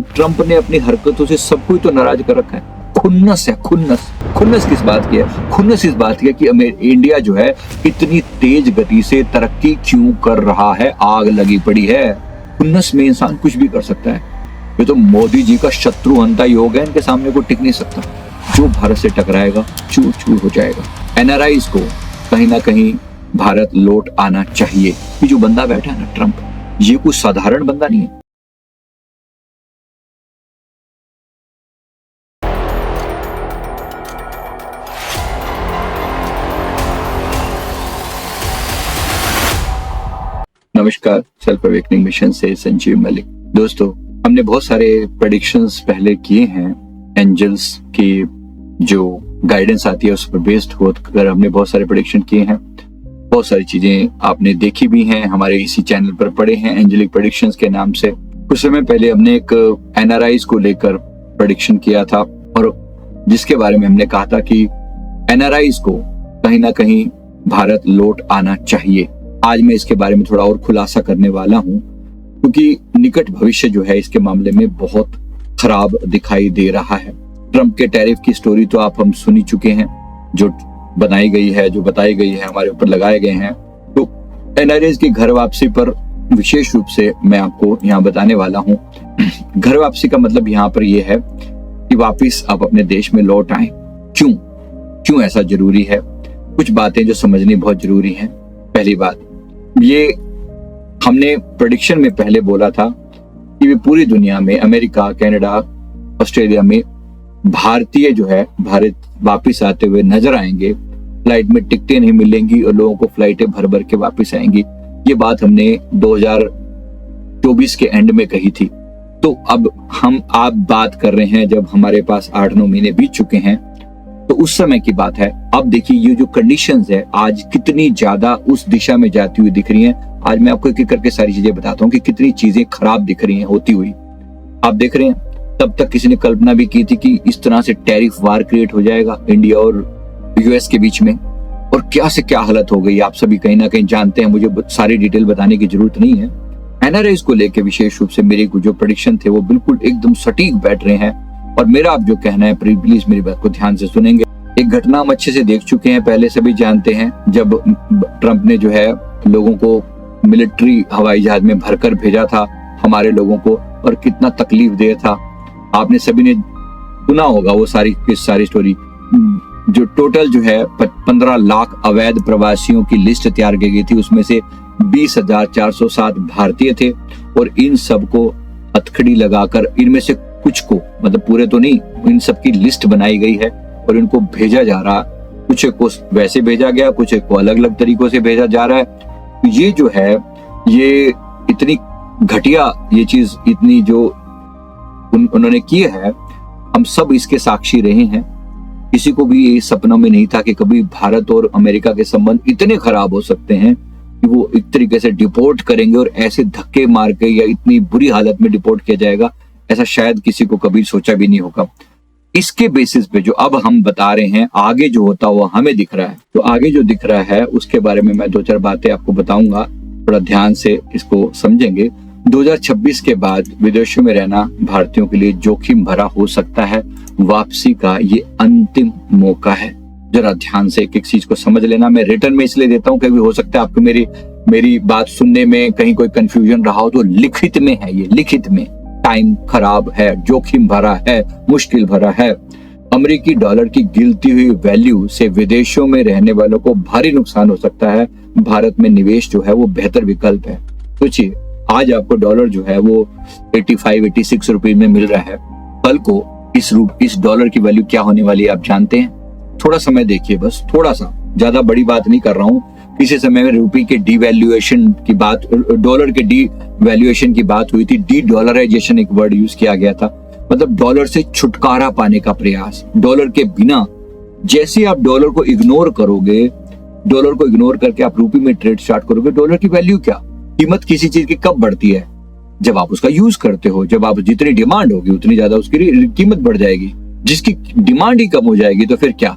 Trump ने अपनी हरकतों से सबको ही तो नाराज कर रखा है। खुन्नस है, खुन्नस किस बात की है? खुन्नस इस बात की है कि इंडिया जो है इतनी तेज गति से तरक्की क्यों कर रहा है, आग लगी पड़ी है। खुन्नस में इंसान कुछ भी कर सकता है। ये तो मोदी जी का शत्रुहंता योग है, इनके सामने कोई टिक नहीं सकता। जो भारत से टकराएगा चूर चूर हो जाएगा। एनआरआईज को कहीं ना कहीं भारत लौट आना चाहिए। ये जो बंदा बैठा है ना ट्रंप, ये कोई साधारण बंदा नहीं है। नमस्कार, सेल्फ अवेकनिंग मिशन से संजीव मलिक। दोस्तों, हमने बहुत सारे प्रेडिक्शंस पहले किए हैं। एंजल्स की जो गाइडेंस आती है उस पर बेस्ड होकर हमने बहुत सारे प्रेडिक्शन किए हैं। बहुत सारी चीजें आपने देखी भी हैं, हमारे इसी चैनल पर पढ़े हैं एंजेलिक प्रेडिक्शंस के नाम से। कुछ समय पहले हमने एक एनआरआईज को लेकर प्रेडिक्शन किया था और जिसके बारे में हमने कहा था कि एनआरआईज को कहीं ना कहीं भारत लौट आना चाहिए। आज मैं इसके बारे में थोड़ा और खुलासा करने वाला हूं, क्योंकि निकट भविष्य जो है इसके मामले में बहुत खराब दिखाई दे रहा है। ट्रंप के टैरिफ की स्टोरी तो आप हम सुन ही चुके हैं, जो बनाई गई है, जो बताई गई है, हमारे ऊपर लगाए गए हैं। तो एनआरआईज की घर वापसी पर विशेष रूप से मैं आपको यहाँ बताने वाला हूँ। घर वापसी का मतलब यहाँ पर यह है कि वापिस आप अपने देश में लौट आए। क्यों ऐसा जरूरी है? कुछ बातें जो समझनी बहुत जरूरी है। पहली बात, ये हमने प्रेडिक्शन में पहले बोला था कि पूरी दुनिया में, अमेरिका, कनाडा, ऑस्ट्रेलिया में भारतीय जो है भारत वापस आते हुए नजर आएंगे। फ्लाइट में टिकटें नहीं मिलेंगी और लोगों को फ्लाइटें भर भर के वापस आएंगी। ये बात हमने 2024 के एंड में कही थी। तो अब आप बात कर रहे हैं जब हमारे पास 8-9 महीने बीत चुके हैं, तो उस समय की बात है। अब देखिए ये जो कंडीशंस है आज कितनी ज्यादा उस दिशा में जाती हुई दिख रही हैं। आज मैं आपको एक एक करके सारी चीजें बताता हूँ कि कितनी चीजें खराब दिख रही हैं होती हुई। आप देख रहे हैं, तब तक किसी ने कल्पना भी की थी कि इस तरह से टैरिफ वार क्रिएट हो जाएगा इंडिया और यूएस के बीच में, और क्या से क्या हालत हो गई आप सभी कहीं ना कहीं जानते हैं। मुझे सारी डिटेल बताने की जरूरत नहीं है। एनआरआईज को लेकर विशेष रूप से मेरे जो प्रेडिक्शन थे वो बिल्कुल एकदम सटीक बैठ रहे हैं, और मेरा अब जो कहना है प्लीज मेरी बात को ध्यान से सुनेंगे। एक घटना हम अच्छे से देख चुके हैं, पहले सभी जानते हैं, जब ट्रंप ने जो है लोगों को मिलिट्री हवाई जहाज में भरकर भेजा था, हमारे लोगों को, और कितना तकलीफ देह था। आपने सभी ने सुना होगा वो सारी स्टोरी। जो टोटल जो है 15 लाख अवैध प्रवासियों की लिस्ट तैयार की गई थी, उसमें से 20,407 भारतीय थे, और इन सबको हथकड़ी लगाकर इनमें से कुछ को, मतलब पूरे तो नहीं, इन सब की लिस्ट बनाई गई है और इनको भेजा जा रहा। कुछ को वैसे भेजा गया, कुछ को अलग अलग तरीकों से भेजा जा रहा है। ये जो है ये इतनी घटिया ये चीज इतनी जो उन्होंने की है, हम सब इसके साक्षी रहे हैं। किसी को भी ये सपनों में नहीं था कि कभी भारत और अमेरिका के संबंध इतने खराब हो सकते हैं कि वो एक तरीके से डिपोर्ट करेंगे और ऐसे धक्के मार के या इतनी बुरी हालत में डिपोर्ट किया जाएगा, ऐसा शायद किसी को कभी सोचा भी नहीं होगा। इसके बेसिस पे जो अब हम बता रहे हैं, आगे जो होता हुआ हमें दिख रहा है, तो आगे जो दिख रहा है उसके बारे में मैं 2-4 बातें आपको बताऊंगा। थोड़ा ध्यान से इसको समझेंगे। 2026 के बाद विदेशों में रहना भारतीयों के लिए जोखिम भरा हो सकता है। वापसी का ये अंतिम मौका है। जरा ध्यान से एक एक चीज को समझ लेना। मैं रिटर्न में इसलिए देता हूँ क्योंकि हो सकता है आपको मेरी बात सुनने में कहीं कोई कंफ्यूजन रहा हो, तो लिखित में है, ये लिखित में। टाइम खराब है, जोखिम भरा है, मुश्किल भरा है। अमेरिकी डॉलर की गिरती हुई वैल्यू से विदेशों में रहने वालों को भारी नुकसान हो सकता है। भारत में निवेश जो है वो बेहतर विकल्प है। सोचिए, आज आपको डॉलर जो है वो 85-86 रुपए में मिल रहा है। कल को इस डॉलर की वैल्यू क्या होने वाली है आप जानते हैं? थोड़ा समय देखिए, बस थोड़ा सा, ज्यादा बड़ी बात नहीं कर रहा हूँ। किसी समय में रुपये के डीवैल्यूएशन की बात, डॉलर के डीवैल्यूएशन की बात हुई थी। डी डॉलराइजेशन एक वर्ड यूज किया गया था, मतलब डॉलर से छुटकारा पाने का प्रयास। डॉलर के बिना, जैसे आप डॉलर को इग्नोर करोगे, डॉलर को इग्नोर करके आप रुपये में ट्रेड स्टार्ट करोगे, डॉलर की वैल्यू क्या, कीमत किसी चीज की कब बढ़ती है? जब आप उसका यूज करते हो। जब आप जितनी डिमांड होगी उतनी ज्यादा उसकी कीमत बढ़ जाएगी। जिसकी डिमांड ही कम हो जाएगी तो फिर क्या?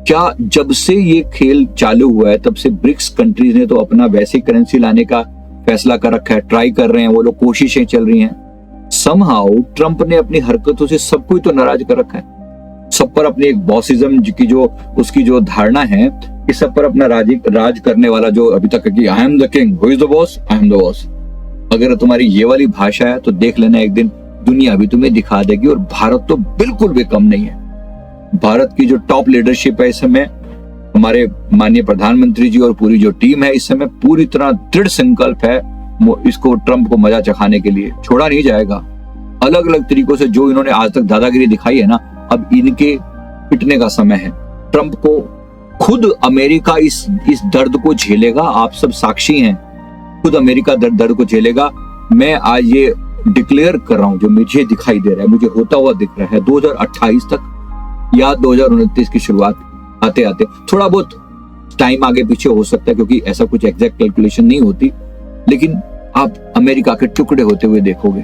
जब से ये खेल चालू हुआ है तब से ब्रिक्स कंट्रीज ने तो अपना वैसे करेंसी लाने का फैसला कर रखा है, ट्राई कर रहे हैं वो लोग, कोशिशें चल रही हैं। समहाउ ट्रंप ने अपनी हरकतों से सबको ही तो नाराज कर रखा है। सब पर अपनी एक बॉसिज्म की जो उसकी जो धारणा है कि सब पर अपना राज करने वाला जो अभी तक है कि I am the king, who is the boss, I am the boss. अगर तुम्हारी ये वाली भाषा है तो देख लेना एक दिन दुनिया भी तुम्हें दिखा देगी। और भारत तो बिल्कुल भी कम नहीं है। भारत की जो टॉप लीडरशिप है इस समय, हमारे माननीय प्रधानमंत्री जी और पूरी जो टीम है इस समय पूरी तरह दृढ़ संकल्प है इसको ट्रंप को मजा चखाने के लिए। छोड़ा नहीं जाएगा। अलग अलग तरीकों से जो इन्होंने आज तक दादागिरी दिखाई है ना, अब इनके पिटने का समय है। ट्रंप को खुद अमेरिका इस दर्द को झेलेगा। आप सब साक्षी हैं, खुद अमेरिका दर्द को झेलेगा। मैं आज ये डिक्लेयर कर रहा हूं, जो मुझे दिखाई दे रहा है, मुझे होता हुआ दिख रहा है 2028 तक या 2029 की शुरुआत आते आते, थोड़ा बहुत टाइम आगे पीछे हो सकता है क्योंकि ऐसा कुछ एग्जैक्ट कैलकुलेशन नहीं होती, लेकिन आप अमेरिका के टुकड़े होते हुए देखोगे।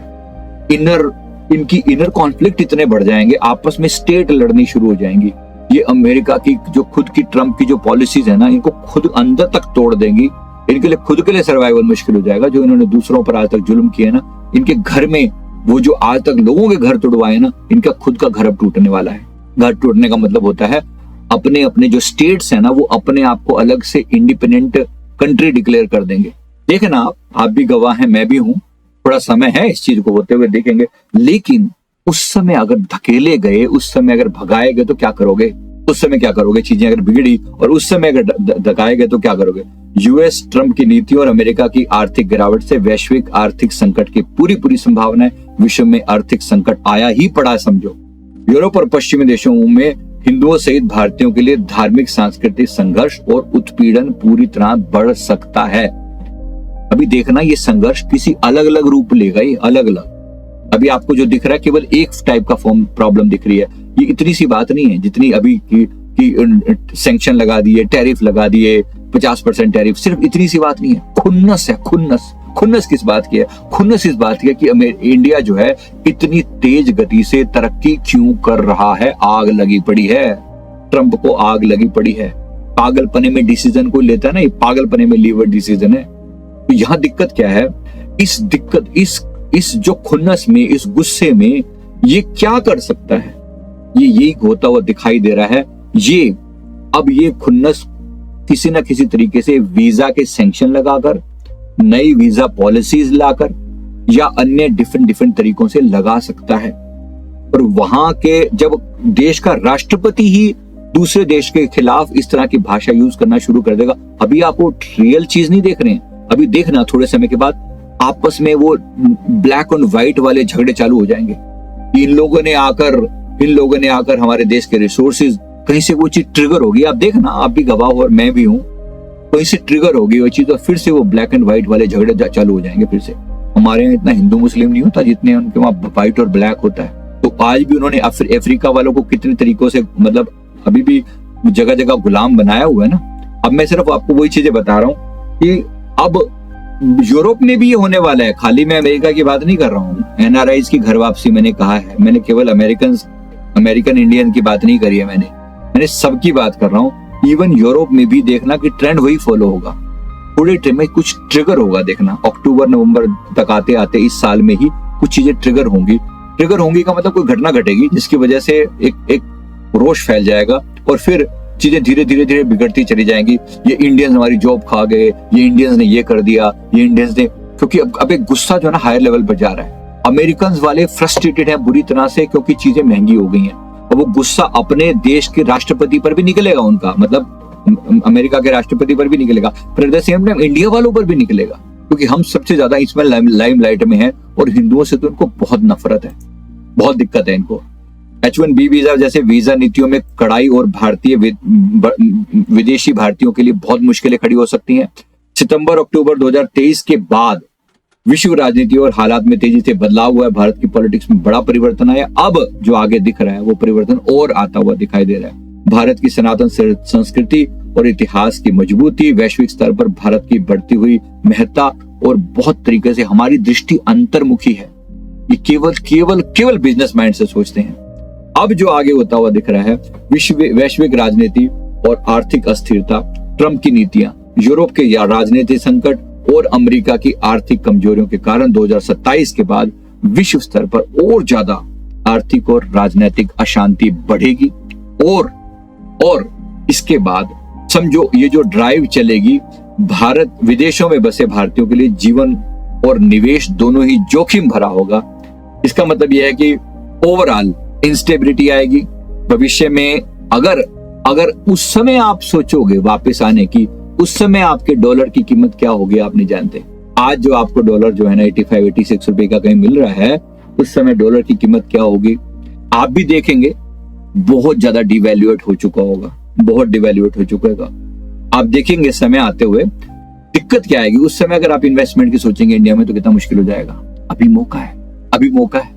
इनकी इनर कॉन्फ्लिक्ट इतने बढ़ जाएंगे, आपस में स्टेट लड़नी शुरू हो जाएंगी। ये अमेरिका की जो खुद की ट्रंप की जो पॉलिसीज है ना, इनको खुद अंदर तक तोड़ देंगी। इनके लिए खुद के लिए सर्वाइवल मुश्किल हो जाएगा। जो इन्होंने दूसरों पर आज तक जुल्म किया ना, इनके घर में वो जो आज तक लोगों के घर तोड़वाए ना, इनका खुद का घर अब टूटने वाला है। घर टूटने का मतलब होता है अपने अपने जो स्टेट्स है ना, वो अपने आप को अलग से इंडिपेंडेंट कंट्री डिक्लेयर कर देंगे। देखना आप भी गवाह हैं, मैं भी हूं। थोड़ा समय है इस चीज को होते हुए देखेंगे, लेकिन उस समय अगर धकेले गए, उस समय अगर भगाए गए तो क्या करोगे? उस समय क्या करोगे? चीजें अगर बिगड़ी और उस समय अगर धकाए गए तो क्या करोगे? यूएस ट्रंप की नीति और अमेरिका की आर्थिक गिरावट से वैश्विक आर्थिक संकट की पूरी संभावना है। विश्व में आर्थिक संकट आया ही पड़ा है समझो। यूरोप और पश्चिमी देशों में हिंदुओं सहित भारतीयों के लिए धार्मिक सांस्कृतिक संघर्ष और उत्पीड़न पूरी तरह बढ़ सकता है। अभी देखना ये संघर्ष किसी अलग अलग रूप लेगा, ये अलग अलग। अभी आपको जो दिख रहा है केवल एक टाइप का फॉर्म प्रॉब्लम दिख रही है। ये इतनी सी बात नहीं है जितनी अभी की सैंक्शन लगा दिए, टैरिफ लगा दिए, 50% टैरिफ, सिर्फ इतनी सी बात नहीं है। खुन्नस है, खुन्नस किस बात की है? खुन्नस इस बात की है कि इंडिया जो है इतनी तेज गति से तरक्की क्यों कर रहा है? आग लगी पड़ी है, ट्रंप को आग लगी पड़ी है। पागलपने में डिसीजन कोई लेता है ना, ये पागलपने में लीवर डिसीजन है। तो यहाँ दिक्कत क्या है? इस जो खुन्नस में, इस गुस्से में ये क्या कर सकता है? ये यही होता हुआ दिखाई दे रहा है। ये खुन्नस किसी ना किसी तरीके से वीजा के सैंक्शन लगाकर, नई वीजा पॉलिसीज लाकर या अन्य डिफरेंट तरीकों से लगा सकता है। और वहां के जब देश का राष्ट्रपति ही दूसरे देश के खिलाफ इस तरह की भाषा यूज करना शुरू कर देगा, अभी आप वो रियल चीज नहीं देख रहे हैं। अभी देखना थोड़े समय के बाद आपस में वो ब्लैक एंड व्हाइट वाले झगड़े चालू हो जाएंगे। इन लोगों ने आकर हमारे देश के रिसोर्सेज, कहीं से वो चीज ट्रिगर होगी। आप देखना, आप भी गवाह हो और मैं भी हूं, कहीं से ट्रिगर होगी वो चीज और फिर से वो ब्लैक एंड व्हाइट वाले झगड़े चालू हो जाएंगे फिर से। हमारे यहाँ इतना हिंदू मुस्लिम नहीं होता जितने उनके वहां व्हाइट और ब्लैक होता है। तो आज भी उन्होंने अफ्रीका वालों को कितने तरीकों से, मतलब अभी भी जगह जगह गुलाम बनाया हुआ है ना। अब मैं सिर्फ आपको वही चीजें बता रहा हूँ कि अब यूरोप में भी ये होने वाला है। खाली मैं अमेरिका की बात नहीं कर रहा हूँ। एनआरआईज की घर वापसी मैंने कहा है, मैंने केवल अमेरिकन इंडियन की बात नहीं करी है, मैंने सबकी बात कर रहा हूँ। इवन यूरोप में भी देखना कि ट्रेंड वही फॉलो होगा। थोड़े टाइम में कुछ ट्रिगर होगा, देखना अक्टूबर नवंबर तक आते आते इस साल में ही कुछ चीजें ट्रिगर होंगी का मतलब कोई घटना घटेगी जिसकी वजह से एक रोष फैल जाएगा और फिर चीजें धीरे धीरे बिगड़ती चली जाएंगी। ये इंडियंस हमारी जॉब खा गए, ये इंडियंस ने ये कर दिया, ये इंडियंस ने, क्योंकि अब एक गुस्सा जो है ना हायर लेवल पर जा रहा है। अमेरिकन वाले फ्रस्ट्रेटेड हैं बुरी तरह से क्योंकि चीजें महंगी हो गई हैं और वो गुस्सा अपने देश के राष्ट्रपति पर भी निकलेगा उनका, मतलब अमेरिका के राष्ट्रपति पर भी निकलेगा, पर at the same time India वालों पर भी निकलेगा क्योंकि हम सबसे ज्यादा इसमें लाइमलाइट में हैं और हिंदुओं से तो इनको बहुत नफरत है, बहुत दिक्कत है इनको। H1B वीजा जैसे वीजा नीतियों में कड़ाई और भारतीय विदेशी भारतीयों के लिए बहुत मुश्किलें खड़ी हो सकती हैं। सितंबर अक्टूबर 2023 के बाद विश्व राजनीति और हालात में तेजी से बदलाव हुआ है। भारत की पॉलिटिक्स में बड़ा परिवर्तन आया। अब जो आगे दिख रहा है वो परिवर्तन और आता हुआ दिखाई दे रहा है। भारत की सनातन संस्कृति और इतिहास की मजबूती, वैश्विक स्तर पर भारत की बढ़ती हुई महत्ता और बहुत तरीके से हमारी दृष्टि अंतर्मुखी है। ये केवल बिजनेस माइंड से सोचते हैं। अब जो आगे होता हुआ दिख रहा है वैश्विक राजनीति और आर्थिक अस्थिरता, ट्रंप की नीतियां, यूरोप के राजनीतिक संकट और अमेरिका की आर्थिक कमजोरियों के कारण 2027 के बाद विश्व स्तर पर और ज्यादा आर्थिक और राजनीतिक अशांति बढ़ेगी। और इसके बाद समझो ये जो ड्राइव चलेगी, भारत विदेशों में बसे भारतीयों के लिए जीवन और निवेश दोनों ही जोखिम भरा होगा। इसका मतलब यह है कि ओवरऑल इंस्टेबिलिटी आएगी भविष्य में। अगर उस समय आप सोचोगे वापस आने की, उस समय आपके डॉलर की कीमत क्या होगी आप नहीं जानते। आज जो आपको डॉलर जो है ना 85-86 रुपए का कहीं मिल रहा है, उस समय डॉलर की कीमत क्या होगी आप भी देखेंगे, बहुत ज्यादा डिवैल्यूएट हो चुका होगा, बहुत डिवैल्यूएट हो चुका होगा। आप देखेंगे समय आते हुए दिक्कत क्या आएगी। उस समय अगर आप इन्वेस्टमेंट की सोचेंगे इंडिया में तो कितना मुश्किल हो जाएगा। अभी मौका है, अभी मौका है।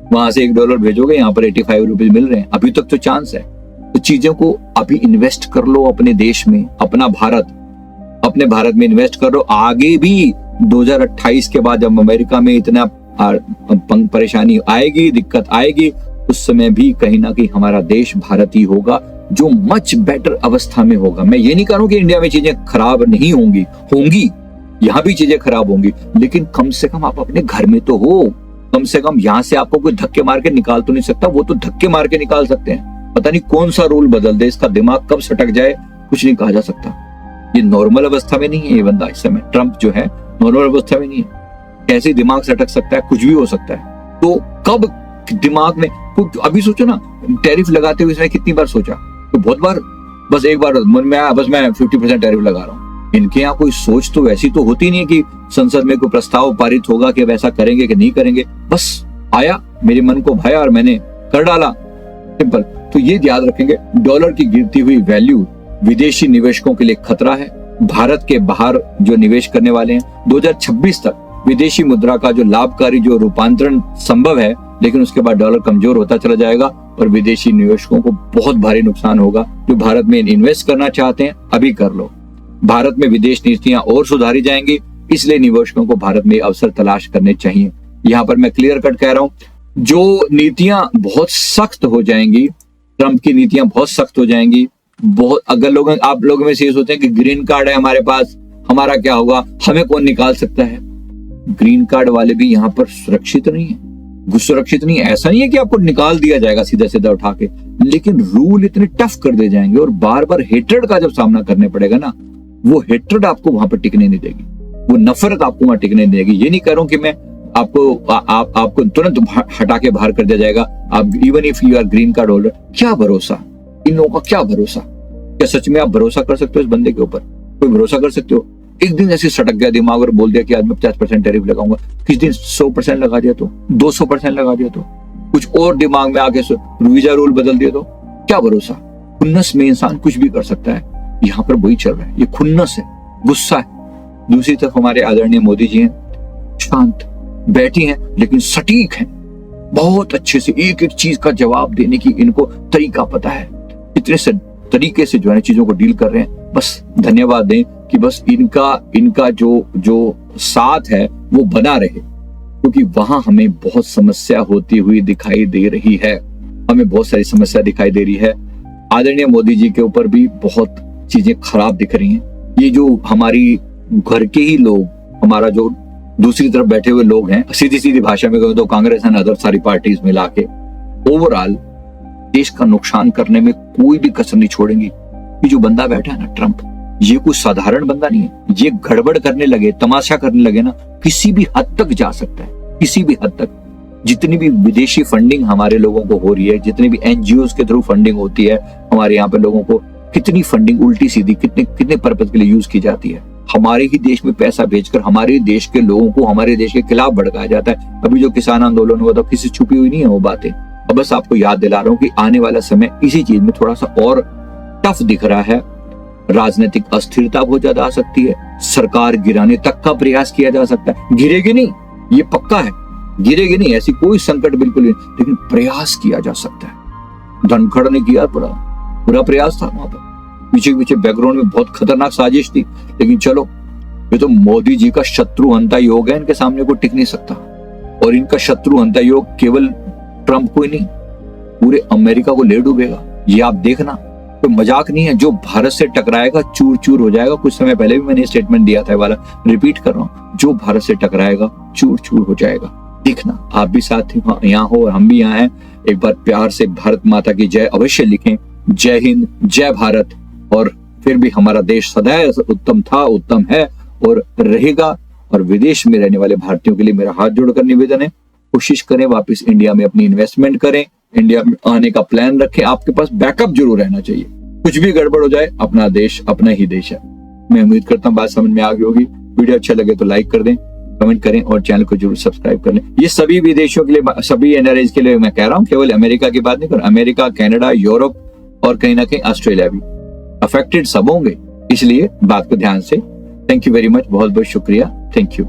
वहां से $1 भेजोगे, यहाँ पर 85 रुपए मिल रहे हैं, अभी तक तो चांस है। तो चीजों को अभी इन्वेस्ट कर लो अपने देश में, अपने भारत में इन्वेस्ट कर लो। आगे भी 2028 के बाद जब अमेरिका में इतना परेशानी आएगी, दिक्कत आएगी, उस समय भी कहीं ना कहीं हमारा देश भारत ही होगा जो मच बेटर अवस्था में होगा। मैं ये नहीं कह रहा हूं कि इंडिया में चीजें खराब नहीं होंगी, यहाँ भी चीजें खराब होंगी, लेकिन कम से कम आप अपने घर में तो हो। कम से कम यहाँ से आपको कोई धक्के मार के निकाल तो नहीं सकता, वो तो धक्के मार के निकाल सकते हैं। पता नहीं कौन सा रूल बदल दे, इसका दिमाग कब सटक जाए, कुछ नहीं कहा जा सकता। ये नॉर्मल अवस्था में नहीं है ये बंदा इस समय, ट्रंप जो है नॉर्मल अवस्था में नहीं है। कैसे दिमाग सटक सकता है, कुछ भी हो सकता है। तो कब दिमाग में, अभी सोचो ना, टैरिफ लगाते हुए इसने कितनी बार सोचा, तो बहुत बार, बस एक बार मन में आया, बस मैं 50% टैरिफ लगा रहा हूँ। इनके यहाँ कोई सोच तो वैसी तो होती नहीं है कि संसद में कोई प्रस्ताव पारित होगा कि वैसा करेंगे कि नहीं करेंगे। बस आया, मेरे मन को भाया और मैंने कर डाला, सिंपल। तो ये याद रखेंगे, डॉलर की गिरती हुई वैल्यू विदेशी निवेशकों के लिए खतरा है। भारत के बाहर जो निवेश करने वाले हैं, 2026 तक विदेशी मुद्रा का जो लाभकारी जो रूपांतरण संभव है, लेकिन उसके बाद डॉलर कमजोर होता चला जाएगा और विदेशी निवेशकों को बहुत भारी नुकसान होगा। जो भारत में इन्वेस्ट करना चाहते हैं अभी कर लो। भारत में विदेश नीतियां और सुधारी जाएंगी, इसलिए निवेशकों को भारत में अवसर तलाश करने चाहिए। यहाँ पर मैं क्लियर कट कह रहा हूँ, जो नीतियां बहुत सख्त हो जाएंगी, ट्रंप की नीतियां बहुत सख्त हो जाएंगी, बहुत, अगर आप लोगों में से ये सोचते हैं कि ग्रीन कार्ड है हमारे पास, हमारा क्या होगा, हमें कौन निकाल सकता है। ग्रीन कार्ड वाले भी यहाँ पर सुरक्षित नहीं है, सुरक्षित नहीं है। ऐसा नहीं है कि आपको निकाल दिया जाएगा सीधा सीधा उठा के, लेकिन रूल इतने टफ कर दे जाएंगे और बार बार हेट्रेड का जब सामना करने पड़ेगा ना, वो हेट्रेड आपको वहां पर टिकने नहीं देगी, वो नफरत आपको वहां टिकने नहीं देगी। ये नहीं कह रहा हूं कि मैं आपको तुरंत हटा के बाहर कर दिया जाएगा। आप even if you are green card holder, क्या भरोसा, इन लोगों का क्या भरोसा। क्या सच में आप भरोसा कर सकते हो इस बंदे के ऊपर? कोई भरोसा कर सकते हो? एक दिन ऐसे सटक गया दिमाग और बोल दिया कि आज मैं 50% टैरिफ लगाऊंगा, किस दिन 100% लगा दिया तो, 200% लगा दिया तो, कुछ और दिमाग में आके वीजा रूल बदल दिया तो, क्या भरोसा। खुन्नस में इंसान कुछ भी कर सकता है। यहाँ पर वही चल रहा है, ये खुन्नस है, गुस्सा है। दूसरी तरफ हमारे आदरणीय मोदी जी हैं, शांत बैठी हैं लेकिन सटीक हैं, बहुत अच्छे से एक एक चीज का जवाब देने की इनको तरीका पता है, इतने से तरीके से जो है चीजों को डील कर रहे हैं। बस धन्यवाद दें कि बस इनका जो साथ है वो बना रहे, क्योंकि वहां हमें बहुत समस्या होती हुई दिखाई दे रही है, हमें बहुत सारी समस्या दिखाई दे रही है। आदरणीय मोदी जी के ऊपर भी बहुत चीजें खराब दिख रही हैं। ये जो हमारी घर के ही लोग, हमारा जो दूसरी तरफ बैठे हुए लोग हैं, सीधी भाषा में कहूं तो कांग्रेस एंड अदर सारी पार्टीज मिला के ओवरऑल देश का नुकसान करने में कोई भी कसर नहीं छोड़ेंगी। ये जो बंदा बैठा है ना ट्रंप, ये कोई साधारण बंदा नहीं है। ये गड़बड़ करने लगे, तमाशा करने लगे ना, किसी भी हद तक जा सकता है, किसी भी हद तक। जितनी भी विदेशी फंडिंग हमारे लोगों को हो रही है, जितनी भी एनजीओ के थ्रू फंडिंग होती है हमारे यहाँ पे लोगों को, कितनी फंडिंग उल्टी सीधी कितने पर्पज के लिए यूज की जाती है। हमारे ही देश में पैसा भेजकर हमारे देश के लोगों को हमारे देश के खिलाफ भड़काया जाता है। अभी जो किसान आंदोलन हुआ था, किसी छुपी हुई नहीं है वो बातें। अब बस आपको याद दिला रहा हूँ कि आने वाला समय इसी चीज में थोड़ा सा और टफ दिख रहा है। राजनीतिक अस्थिरता बहुत ज्यादा आ सकती है, सरकार गिराने तक का प्रयास किया जा सकता है। गिरेगी नहीं, ये पक्का है, गिरेगी नहीं, ऐसी कोई संकट बिल्कुल नहीं, लेकिन प्रयास किया जा सकता है। धनखड़ ने किया, पूरा प्रयास था वहां पर, पीछे बैकग्राउंड में बहुत खतरनाक साजिश थी, लेकिन चलो, ये तो मोदी जी का शत्रुहंता योग है, इनके सामने कोई टिक नहीं सकता। और इनका शत्रुहंता योग केवल ट्रंप को ही नहीं, पूरे अमेरिका को ले डूबेगा। ये आप देखना, कोई मजाक नहीं है। जो भारत से टकराएगा चूर चूर हो जाएगा। कुछ समय पहले भी मैंने स्टेटमेंट दिया था वाला, रिपीट कर रहा हूं, जो भारत से टकराएगा चूर चूर हो जाएगा। दिखना। आप भी साथ यहाँ हो और हम भी यहाँ हैं। एक बार प्यार से भारत माता की जय अवश्य लिखें। जय हिंद, जय भारत। और फिर भी हमारा देश सदैव उत्तम था, उत्तम है और रहेगा। और विदेश में रहने वाले भारतीयों के लिए मेरा हाथ जोड़कर निवेदन है, कोशिश करें वापस इंडिया में अपनी इन्वेस्टमेंट करें, इंडिया में आने का प्लान रखें। आपके पास बैकअप जरूर रहना चाहिए, कुछ भी गड़बड़ हो जाए अपना देश अपना ही देश है। मैं उम्मीद करता हूँ बात समझ में आ गई होगी। वीडियो अच्छा लगे तो लाइक कर दें, कमेंट करें और चैनल को जरूर सब्सक्राइब कर लें। ये सभी विदेशियों के लिए, सभी एनआरआईज के लिए मैं कह रहा हूँ, केवल अमेरिका की बात नहीं कर रहा। अमेरिका, कनाडा, यूरोप और कहीं ना कहीं ऑस्ट्रेलिया भी अफेक्टेड सब होंगे, इसलिए बात को ध्यान से। थैंक यू वेरी मच, बहुत बहुत शुक्रिया। Thank you.